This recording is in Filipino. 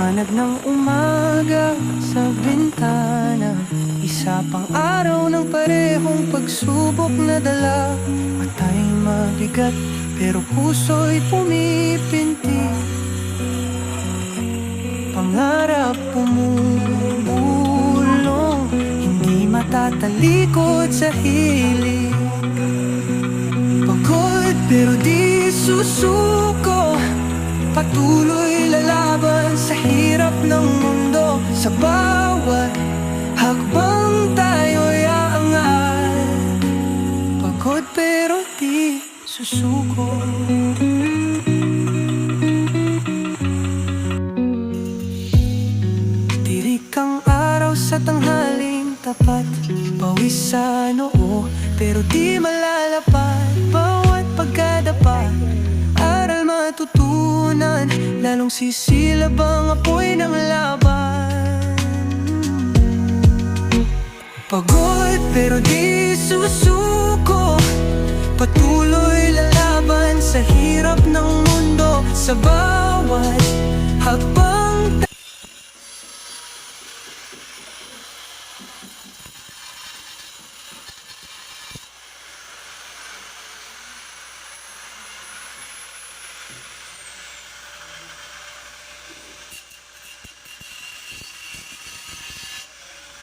Liwanag ng umaga sa bintana, isa pang araw ng parehong pagsubok na dala. Mata'y mabigat pero puso'y pumipinti, pangarap pumulong, hindi matatalikod sa hilig. Pagod pero di susuko, patuloy lalaban sa hirap ng mundo. Sa bawat hakbang tayo'y aangat, pagod pero di susuko. Tirik ang araw sa tanghaling tapat, pawis sa noo pero di malalapad. Bawat pagkadapat, aral matutunan, lalong sisilab ang apoy ng laban. Pagod pero di susuko, patuloy lalaban sa hirap ng mundo. Sa bawat hakbang